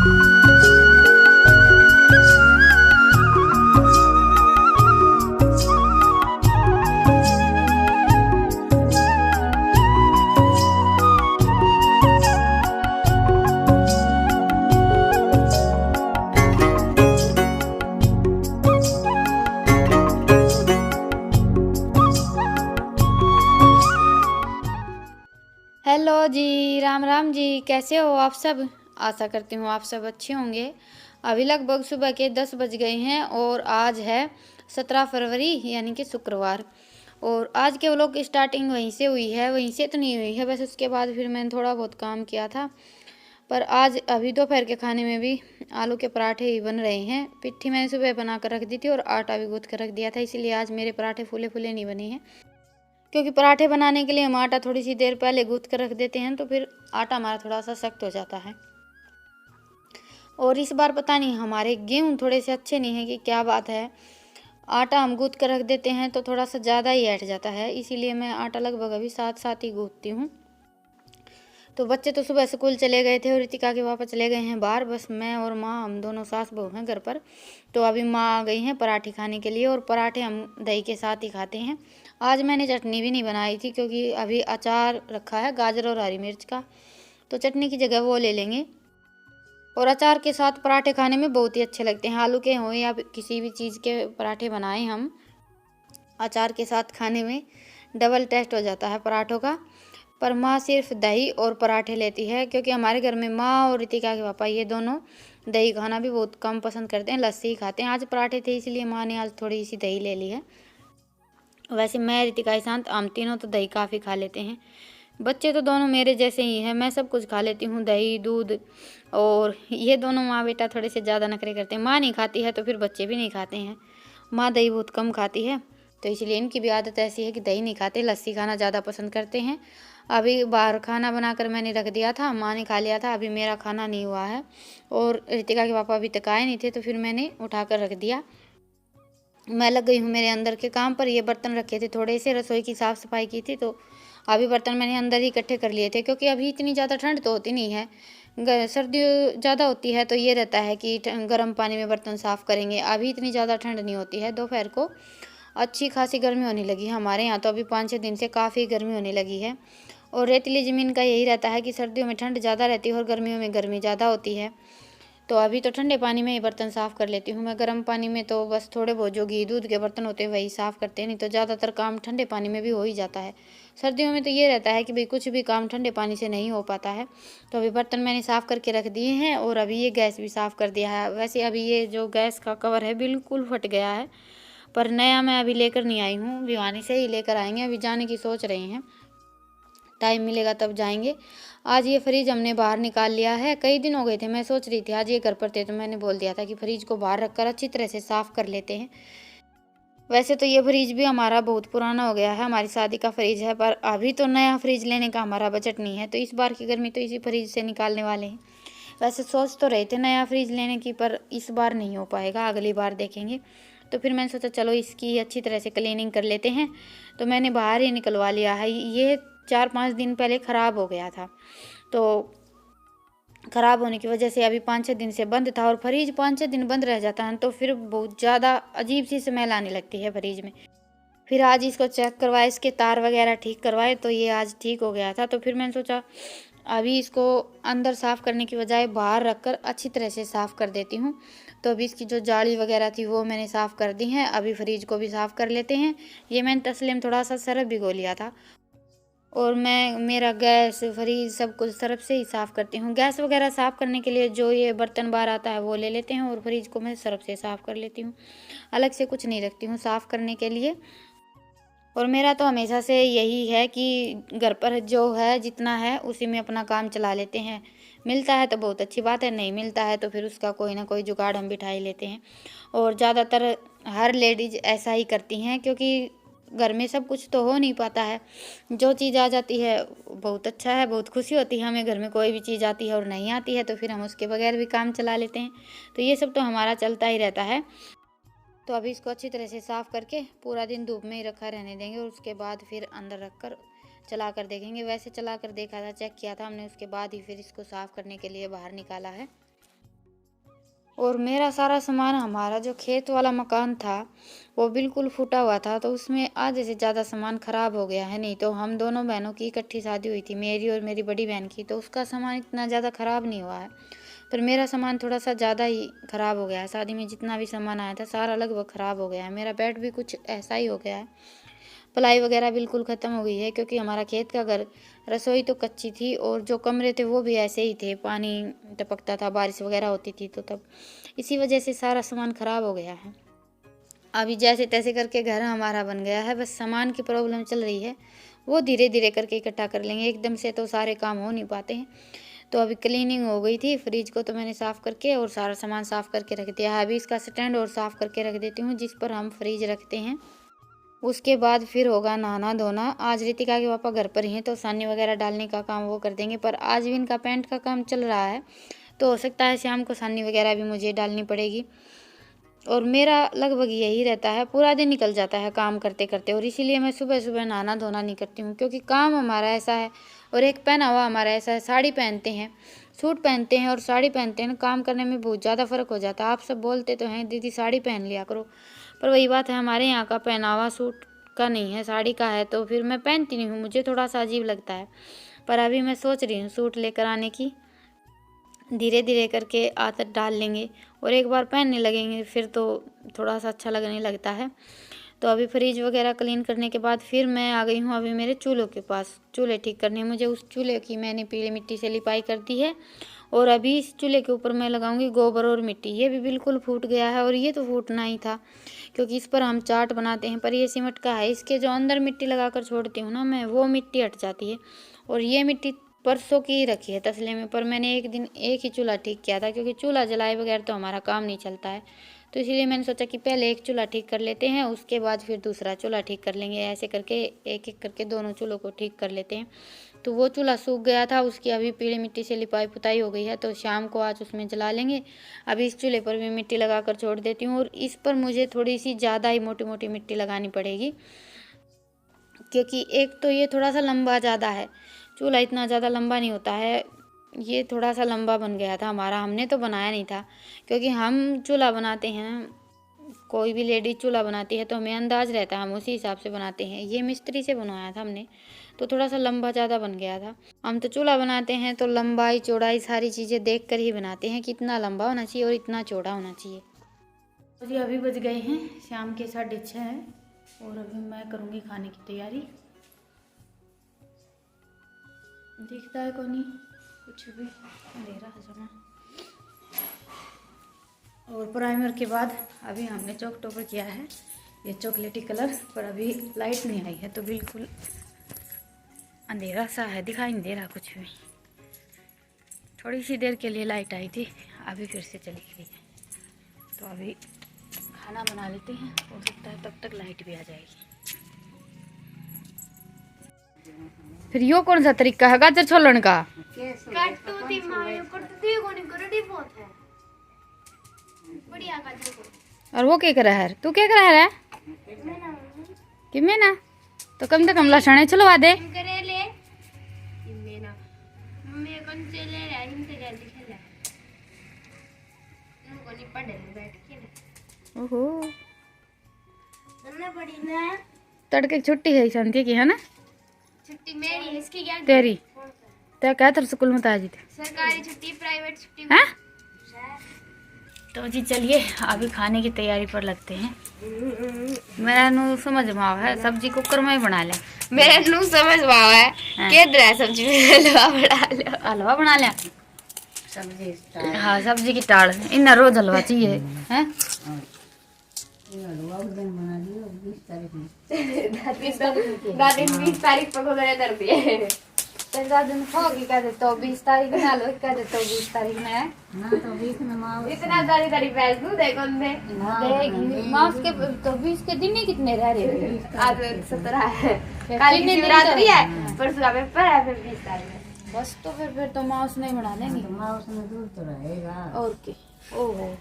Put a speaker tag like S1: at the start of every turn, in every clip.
S1: Hello जी, राम राम जी, कैसे हो आप सब? आशा करती हूँ आप सब अच्छे होंगे। अभी लगभग सुबह के 10 बज गए हैं और आज है 17 फरवरी यानी कि शुक्रवार। और आज के व्लॉग की स्टार्टिंग वहीं से हुई है, वहीं से तो नहीं हुई है, बस उसके बाद फिर मैंने थोड़ा बहुत काम किया था। पर आज अभी दोपहर के खाने में भी आलू के पराठे ही बन रहे हैं। पिट्ठी मैंने सुबह बना कर रख दी थी और आटा भी गूँथ कर रख दिया था, इसीलिए आज मेरे पराठे फूले फूले नहीं बने हैं। क्योंकि पराठे बनाने के लिए हम आटा थोड़ी सी देर पहले गूँथ कर रख देते हैं, तो फिर आटा हमारा थोड़ा सा सख्त हो जाता है। और इस बार पता नहीं हमारे गेहूँ थोड़े से अच्छे नहीं हैं कि क्या बात है। आटा हम गूँथ कर रख देते हैं तो थोड़ा सा ज़्यादा ही ऐंठ जाता है, इसीलिए मैं आटा लगभग अभी साथ साथ ही गूँथती हूँ। तो बच्चे तो सुबह स्कूल चले गए थे और रितिका के पापा चले गए हैं बाहर, बस मैं और माँ, हम दोनों सास बहू हैं घर पर। तो अभी माँ आ गई हैं पराठे खाने के लिए, और पराठे हम दही के साथ ही खाते हैं। आज मैंने चटनी भी नहीं बनाई थी क्योंकि अभी अचार रखा है गाजर और हरी मिर्च का, तो चटनी की जगह वो ले लेंगे। और अचार के साथ पराठे खाने में बहुत ही अच्छे लगते हैं, आलू के हों या किसी भी चीज़ के पराठे बनाएं हम, अचार के साथ खाने में डबल टेस्ट हो जाता है पराठों का। पर माँ सिर्फ दही और पराठे लेती है, क्योंकि हमारे घर में माँ और रितिका के पापा ये दोनों दही खाना भी बहुत कम पसंद करते हैं, लस्सी ही खाते हैं। आज पराठे थे इसलिए माँ ने आज थोड़ी सी दही ले ली है। वैसे मैं, रितिका, ईशांत, हम तीनों तो दही काफ़ी खा लेते हैं। बच्चे तो दोनों मेरे जैसे ही हैं, मैं सब कुछ खा लेती हूँ, दही दूध। और ये दोनों माँ बेटा थोड़े से ज़्यादा नखरे करते हैं, माँ नहीं खाती है तो फिर बच्चे भी नहीं खाते हैं। माँ दही बहुत कम खाती है, तो इसलिए इनकी भी आदत ऐसी है कि दही नहीं खाते, लस्सी खाना ज़्यादा पसंद करते हैं। अभी बाहर खाना बनाकर मैंने रख दिया था, माँ ने खा लिया था, अभी मेरा खाना नहीं हुआ है। और रितिका के पापा अभी तक आए नहीं थे, तो फिर मैंने उठा कर रख दिया। मैं लग गई हूँ मेरे अंदर के काम पर। ये बर्तन रखे थे थोड़े से, रसोई की साफ़ सफाई की थी, तो अभी बर्तन मैंने अंदर ही इकट्ठे कर लिए थे, क्योंकि अभी इतनी ज़्यादा ठंड तो होती नहीं है। सर्दी ज़्यादा होती है तो ये रहता है कि गर्म पानी में बर्तन साफ़ करेंगे। अभी इतनी ज़्यादा ठंड नहीं होती है, दोपहर को अच्छी खासी गर्मी होने लगी है हमारे यहाँ, तो अभी 5-6 दिन से काफ़ी गर्मी होने लगी है। और रेतीली ज़मीन का यही रहता है कि सर्दियों में ठंड ज़्यादा रहती है और गर्मियों में गर्मी ज़्यादा होती है। तो अभी तो ठंडे पानी में ही बर्तन साफ़ कर लेती हूँ मैं, गर्म पानी में तो बस थोड़े बहुत जो घी दूध के बर्तन होते हैं वही साफ़ करते हैं, नहीं तो ज़्यादातर काम ठंडे पानी में भी हो ही जाता है। सर्दियों में तो ये रहता है कि भाई कुछ भी काम ठंडे पानी से नहीं हो पाता है। तो अभी बर्तन मैंने साफ़ करके रख दिए हैं, और अभी ये गैस भी साफ़ कर दिया है। वैसे अभी ये जो गैस का कवर है बिल्कुल फट गया है, पर नया मैं अभी लेकर नहीं आई हूँ, भिवानी से ही लेकर आएंगे, अभी जाने की सोच रहे हैं, टाइम मिलेगा तब जाएंगे। आज ये फ्रिज हमने बाहर निकाल लिया है, कई दिन हो गए थे, मैं सोच रही थी आज ये घर पर थे तो मैंने बोल दिया था कि फ्रिज को बाहर रखकर अच्छी तरह से साफ़ कर लेते हैं। वैसे तो ये फ्रिज भी हमारा बहुत पुराना हो गया है, हमारी शादी का फ्रिज है, पर अभी तो नया फ्रिज लेने का हमारा बजट नहीं है, तो इस बार की गर्मी तो इसी फ्रिज से निकालने वाले हैं। वैसे सोच तो रहे थे नया फ्रिज लेने की, पर इस बार नहीं हो पाएगा, अगली बार देखेंगे। तो फिर मैंने सोचा चलो इसकी अच्छी तरह से क्लीनिंग कर लेते हैं, तो मैंने बाहर ही निकलवा लिया है। ये 4-5 दिन पहले ख़राब हो गया था, तो ख़राब होने की वजह से अभी 5-6 दिन से बंद था, और फ्रिज 5-6 दिन बंद रह जाता है तो फिर बहुत ज़्यादा अजीब सी स्मेल आने लगती है फ्रिज में। फिर आज इसको चेक करवाए, इसके तार वगैरह ठीक करवाए, तो ये आज ठीक हो गया था। तो फिर मैंने सोचा अभी इसको अंदर साफ़ करने की बजाय बाहर रखकर अच्छी तरह से साफ़ कर देती हूँ। तो अभी इसकी जो जाली वगैरह थी वो मैंने साफ़ कर दी हैं, अभी फ्रिज को भी साफ़ कर लेते हैं। ये मैंने तसले में थोड़ा सा सरफ भिगो लिया था, और मैं मेरा गैस फ्रिज सब कुछ सरफ से ही साफ़ करती हूँ। गैस वगैरह साफ़ करने के लिए जो ये बर्तन बार आता है वो ले लेते हैं, और फ्रिज को मैं सरफ से साफ़ कर लेती हूँ, अलग से कुछ नहीं रखती हूँ साफ़ करने के लिए। और मेरा तो हमेशा से यही है कि घर पर जो है जितना है उसी में अपना काम चला लेते हैं। मिलता है तो बहुत अच्छी बात है, नहीं मिलता है तो फिर उसका कोई ना कोई जुगाड़ हम बिठा ही लेते हैं। और ज़्यादातर हर लेडीज़ ऐसा ही करती हैं, क्योंकि घर में सब कुछ तो हो नहीं पाता है। जो चीज़ आ जाती है बहुत अच्छा है, बहुत खुशी होती है हमें, घर में कोई भी चीज़ आती है और नहीं आती है तो फिर हम उसके बगैर भी काम चला लेते हैं। तो ये सब तो हमारा चलता ही रहता है। तो अभी इसको अच्छी तरह से साफ़ करके पूरा दिन धूप में ही रखा रहने देंगे, और उसके बाद फिर अंदर रख कर चला कर देखेंगे। वैसे चला कर देखा था, चेक किया था हमने, उसके बाद ही फिर इसको साफ़ करने के लिए बाहर निकाला है। और मेरा सारा सामान, हमारा जो खेत वाला मकान था वो बिल्कुल फूटा हुआ था, तो उसमें आधे से ज़्यादा सामान ख़राब हो गया है। नहीं तो हम दोनों बहनों की इकट्ठी शादी हुई थी, मेरी और मेरी बड़ी बहन की, तो उसका सामान इतना ज़्यादा ख़राब नहीं हुआ है, पर मेरा सामान थोड़ा सा ज़्यादा ही ख़राब हो गया है। शादी में जितना भी सामान आया था सारा लगभग ख़राब हो गया है। मेरा बेड भी कुछ ऐसा ही हो गया है, प्लाई वगैरह बिल्कुल ख़त्म हो गई है, क्योंकि हमारा खेत का घर, रसोई तो कच्ची थी और जो कमरे थे वो भी ऐसे ही थे, पानी टपकता था, बारिश वगैरह होती थी, तो तब इसी वजह से सारा सामान ख़राब हो गया है। अभी जैसे तैसे करके घर हमारा बन गया है, बस सामान की प्रॉब्लम चल रही है, वो धीरे धीरे करके इकट्ठा कर लेंगे, एकदम से तो सारे काम हो नहीं पाते हैं। तो अभी क्लीनिंग हो गई थी, फ्रिज को तो मैंने साफ़ करके और सारा सामान साफ़ करके रख दिया है। अभी इसका स्टैंड और साफ़ करके रख देती हूँ जिस पर हम फ्रिज रखते हैं। उसके बाद फिर होगा नहाना धोना। आज रितिका के पापा घर पर ही हैं, तो सानी वगैरह डालने का काम वो कर देंगे, पर आज भी इनका पेंट का काम चल रहा है, तो हो सकता है शाम को सानी वगैरह भी मुझे डालनी पड़ेगी। और मेरा लगभग यही रहता है, पूरा दिन निकल जाता है काम करते करते, और इसीलिए मैं सुबह सुबह नहाना धोना नहीं करती हूँ, क्योंकि काम हमारा ऐसा है और एक पहना हुआ हमारा ऐसा है। साड़ी पहनते हैं, सूट पहनते हैं और साड़ी पहनते हैं, काम करने में बहुत ज़्यादा फ़र्क हो जाता है। आप सब बोलते तो हैं दीदी साड़ी पहन लिया करो, पर वही बात है, हमारे यहाँ का पहनावा सूट का नहीं है, साड़ी का है, तो फिर मैं पहनती नहीं हूँ, मुझे थोड़ा सा अजीब लगता है। पर अभी मैं सोच रही हूँ सूट लेकर आने की, धीरे धीरे करके आदत डाल लेंगे और एक बार पहनने लगेंगे फिर तो थोड़ा सा अच्छा लगने लगता है। तो अभी फ्रिज वगैरह क्लीन करने के बाद फिर मैं आ गई हूँ अभी मेरे चूल्हों के पास, चूल्हे ठीक करने। मुझे उस चूल्हे की मैंने पीली मिट्टी से लिपाई कर दी है, और अभी इस चूल्हे के ऊपर मैं लगाऊंगी गोबर और मिट्टी। ये भी बिल्कुल फूट गया है, और ये तो फूटना ही था क्योंकि इस पर हम चाट बनाते हैं, पर ये सीमेंट का है। इसके जो अंदर मिट्टी लगाकर छोड़ती हूँ ना मैं, वो मिट्टी हट जाती है, और ये मिट्टी परसों की ही रखी है तसले में। पर मैंने एक दिन एक ही चूल्हा ठीक किया था, क्योंकि चूल्हा जलाए बगैर तो हमारा काम नहीं चलता है, तो इसीलिए मैंने सोचा कि पहले एक चूल्हा ठीक कर लेते हैं, उसके बाद फिर दूसरा चूल्हा ठीक कर लेंगे। ऐसे करके एक एक करके दोनों चूल्हों को ठीक कर लेते हैं। तो वो चूल्हा सूख गया था, उसकी अभी पीली मिट्टी से लिपाई पुताई हो गई है, तो शाम को आज उसमें जला लेंगे। अभी इस चूल्हे पर भी मिट्टी लगा कर छोड़ देती हूँ, और इस पर मुझे थोड़ी सी ज़्यादा ही मोटी मोटी मिट्टी लगानी पड़ेगी, क्योंकि एक तो ये थोड़ा सा लंबा ज़्यादा है, चूल्हा इतना ज़्यादा लंबा नहीं होता है, ये थोड़ा सा लंबा बन गया था हमारा, हमने तो बनाया नहीं था, क्योंकि हम चूल्हा बनाते हैं, कोई भी लेडीज चूल्हा बनाती है तो हमें अंदाज़ रहता है, हम उसी हिसाब से बनाते हैं। ये मिस्त्री से बनवाया था हमने, तो थोड़ा सा लंबा ज़्यादा बन गया था। हम तो चूल्हा बनाते हैं तो लंबाई चौड़ाई सारी चीज़ें देख कर ही बनाते हैं कि इतना लंबा होना चाहिए और इतना चौड़ा होना चाहिए। जी अभी बज गए हैं शाम के 6:30, और अभी मैं करूँगी खाने की तैयारी। दिखता है को नहीं कुछ भी, अंधेरा है जमा। और प्राइमर के बाद अभी हमने चौक टोपर किया है, ये चॉकलेटी कलर, पर अभी लाइट नहीं आई है तो बिल्कुल अंधेरा सा है, दिखाई नहीं दे रहा कुछ भी। थोड़ी सी देर के लिए लाइट आई थी, अभी फिर से चली गई है। तो अभी खाना बना लेते हैं, हो सकता है तब तक लाइट भी आ जाएगी। फिर यो कौन सा तरीका है गाजर छोलने का? और वो क्या करा है? तू क्या करा है? कि मैं ना तो कम से कम लसण चलवा दे। ओहो तड़के की छुट्टी है शांति की, है ना?
S2: छुट्टी मेरी है, इसकी क्या?
S1: तेरी तो क्या तेरे स्कूल में ताजी थे?
S2: सरकारी छुट्टी, प्राइवेट छुट्टी
S1: है? तो जी चलिए अभी खाने की तैयारी पर लगते हैं। मेरा नू समझ में आवा है सब्जी कुकर में ही बना ले।
S2: मेरा नू समझ में आवा है के दरा सब्जी में हलवा बना ले।
S1: हलवा बना ले सब्जी, हाँ सब्जी की टाल इन्ना रोज हलवा चाहिए है।
S2: दादी 20 तारीख को मेरे दर दिए,
S1: दिन होगी कह देते हो 20 तारीख में, आलो कह देते हो 20 तारीख में है ना, तो 20 में माँ
S2: इतना दादी दादी पैस दूं देखो ने
S1: देगी माँ उसके, तो 20 के दिन ही कितने रह रहे?
S2: आज 17 है, कल की शिवरात्रि है, परसों का पेपर है, फिर 20 तारीख है
S1: बस। तो फिर तो माँ उसने बना देंगे,
S3: माँ उसमें दूर तो रहेगा
S1: और के। ओहो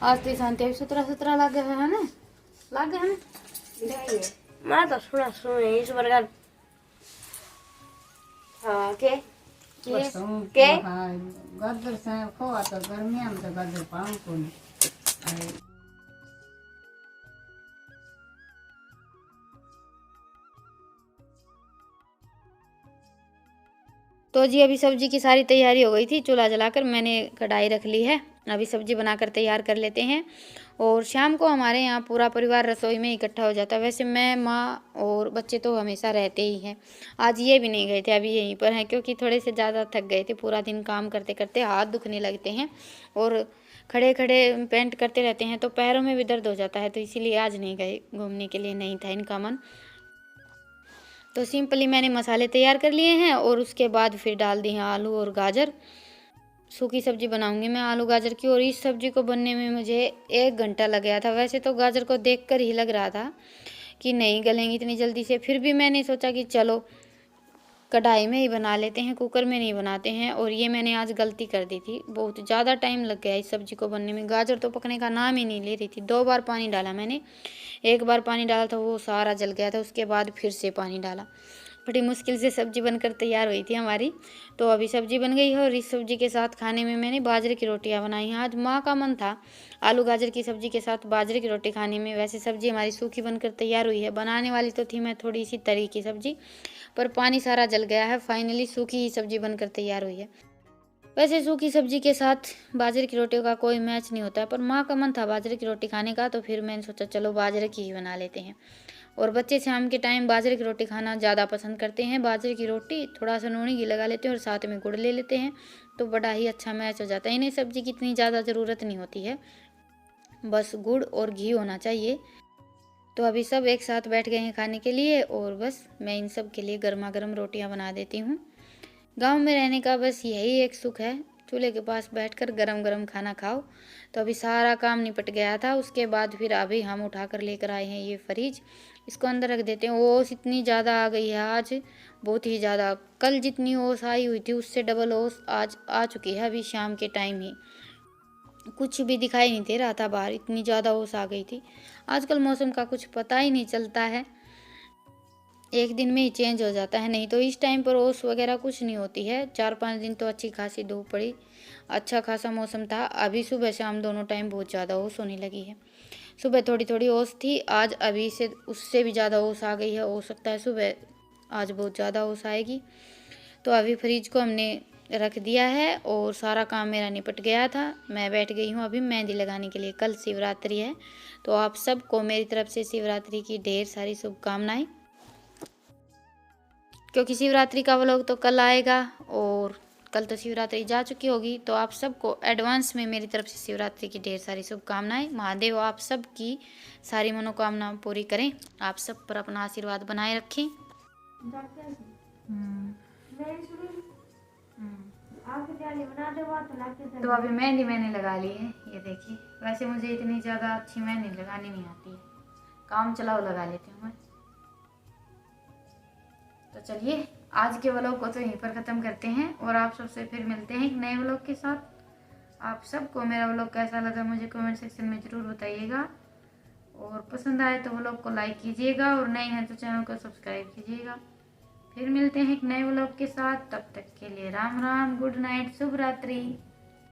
S1: आज तो शांति अभी 17 लाग गए है ना, लाग गए है ना।
S2: मैं तो सुना इस बार का हाँ के
S3: परसों
S2: के?
S3: हाँ गदर से खोआ तो गर्मियाँ में तो गदर पाऊँ को नहीं।
S1: तो जी अभी सब्जी की सारी तैयारी हो गई थी, चूल्हा जलाकर मैंने कढ़ाई रख ली है। अभी सब्जी बनाकर तैयार कर लेते हैं। और शाम को हमारे यहाँ पूरा परिवार रसोई में इकट्ठा हो जाता है। वैसे मैं, माँ और बच्चे तो हमेशा रहते ही हैं। आज ये भी नहीं गए थे, अभी यहीं पर हैं क्योंकि थोड़े से ज़्यादा थक गए थे। पूरा दिन काम करते करते हाथ दुखने लगते हैं और खड़े खड़े पेंट करते रहते हैं तो पैरों में भी दर्द हो जाता है, तो इसीलिए आज नहीं गए घूमने के लिए, नहीं था इनका मन। तो सिंपली मैंने मसाले तैयार कर लिए हैं और उसके बाद फिर डाल दिए आलू और गाजर। सूखी सब्जी बनाऊंगी मैं आलू गाजर की, और इस सब्जी को बनने में मुझे 1 घंटा लग गया था। वैसे तो गाजर को देखकर ही लग रहा था कि नहीं गलेंगी इतनी जल्दी से, फिर भी मैंने सोचा कि चलो कढ़ाई में ही बना लेते हैं, कुकर में नहीं बनाते हैं। और ये मैंने आज गलती कर दी थी, बहुत ज़्यादा टाइम लग गया इस सब्जी को बनने में। गाजर तो पकने का नाम ही नहीं ले रही थी। 2 बार पानी डाला मैंने, 1 बार पानी डाला था वो सारा जल गया था, उसके बाद फिर से पानी डाला। बड़ी मुश्किल से सब्जी बनकर तैयार हुई थी हमारी। तो अभी सब्जी बन गई है और इस सब्जी के साथ खाने में मैंने बाजरे की रोटियां बनाई हैं। आज माँ का मन था आलू गाजर की सब्जी के साथ बाजरे की रोटी खाने में। वैसे सब्जी हमारी सूखी बनकर तैयार हुई है, बनाने वाली तो थी मैं थोड़ी सी तरी की सब्जी, पर पानी सारा जल गया है। फाइनली सूखी ही सब्जी बनकर तैयार हुई है। वैसे सूखी सब्जी के साथ बाजरे की रोटियों का कोई मैच नहीं होता है, पर माँ का मन था बाजरे की रोटी खाने का, तो फिर मैंने सोचा चलो बाजरे की ही बना लेते हैं। और बच्चे शाम के टाइम बाजरे की रोटी खाना ज़्यादा पसंद करते हैं। बाजरे की रोटी थोड़ा सा नूनी घी लगा लेते हैं और साथ में गुड़ ले लेते हैं, तो बड़ा ही अच्छा मैच हो जाता है। इन्हें सब्जी की इतनी ज़्यादा ज़रूरत नहीं होती है, बस गुड़ और घी होना चाहिए। तो अभी सब एक साथ बैठ गए हैं खाने के लिए और बस मैं इन सब के लिए गर्मा गर्म रोटियां बना देती हूँ। गांव में रहने का बस यही एक सुख है, चूल्हे के पास बैठकर गरम गरम खाना खाओ। तो अभी सारा काम निपट गया था, उसके बाद फिर अभी हम उठा कर लेकर आए हैं ये फ्रिज, इसको अंदर रख देते हैं। ओस इतनी ज़्यादा आ गई है आज, बहुत ही ज़्यादा। कल जितनी ओस आई हुई थी उससे डबल ओस आज आ चुकी है। अभी शाम के टाइम ही कुछ भी दिखाई नहीं दे रहा था बाहर, इतनी ज़्यादा ओस आ गई थी। आजकल मौसम का कुछ पता ही नहीं चलता है, एक दिन में ही चेंज हो जाता है। नहीं तो इस टाइम पर ओस वगैरह कुछ नहीं होती है। 4-5 दिन तो अच्छी खासी धूप पड़ी, अच्छा खासा मौसम था। अभी सुबह शाम दोनों टाइम बहुत ज़्यादा ओस होने लगी है। सुबह थोड़ी थोड़ी ओस थी, आज अभी से उससे भी ज़्यादा ओस आ गई है। हो सकता है सुबह आज बहुत ज़्यादा ओस आएगी। तो अभी फ्रिज को हमने रख दिया है और सारा काम मेरा निपट गया था। मैं बैठ गई हूँ अभी मेहंदी लगाने के लिए। कल शिवरात्रि है, तो आप सबको मेरी तरफ से शिवरात्रि की ढेर सारी शुभकामनाएं। क्योंकि शिवरात्रि का व्लॉग तो कल आएगा और कल तो शिवरात्रि जा चुकी होगी, तो आप सबको एडवांस में मेरी तरफ से शिवरात्रि की ढेर सारी शुभकामनाएं। महादेव आप सब की सारी मनोकामना पूरी करें, आप सब पर अपना आशीर्वाद बनाए रखें। तो अभी मेहंदी मैंने लगा ली है, ये देखिए। वैसे मुझे इतनी ज़्यादा अच्छी मेहंदी लगानी नहीं आती है, काम चलाओ लगा लेती हूँ मैं। तो चलिए आज के व्लॉग को तो यहीं पर ख़त्म करते हैं और आप सबसे फिर मिलते हैं एक नए व्लॉग के साथ। आप सबको मेरा व्लॉग कैसा लगा मुझे कमेंट सेक्शन में ज़रूर बताइएगा, और पसंद आए तो व्लॉग को लाइक कीजिएगा और नए हैं तो चैनल को सब्सक्राइब कीजिएगा। फिर मिलते हैं एक नए व्लॉग के साथ, तब तक के लिए राम राम, गुड नाइट, शुभ रात्रि।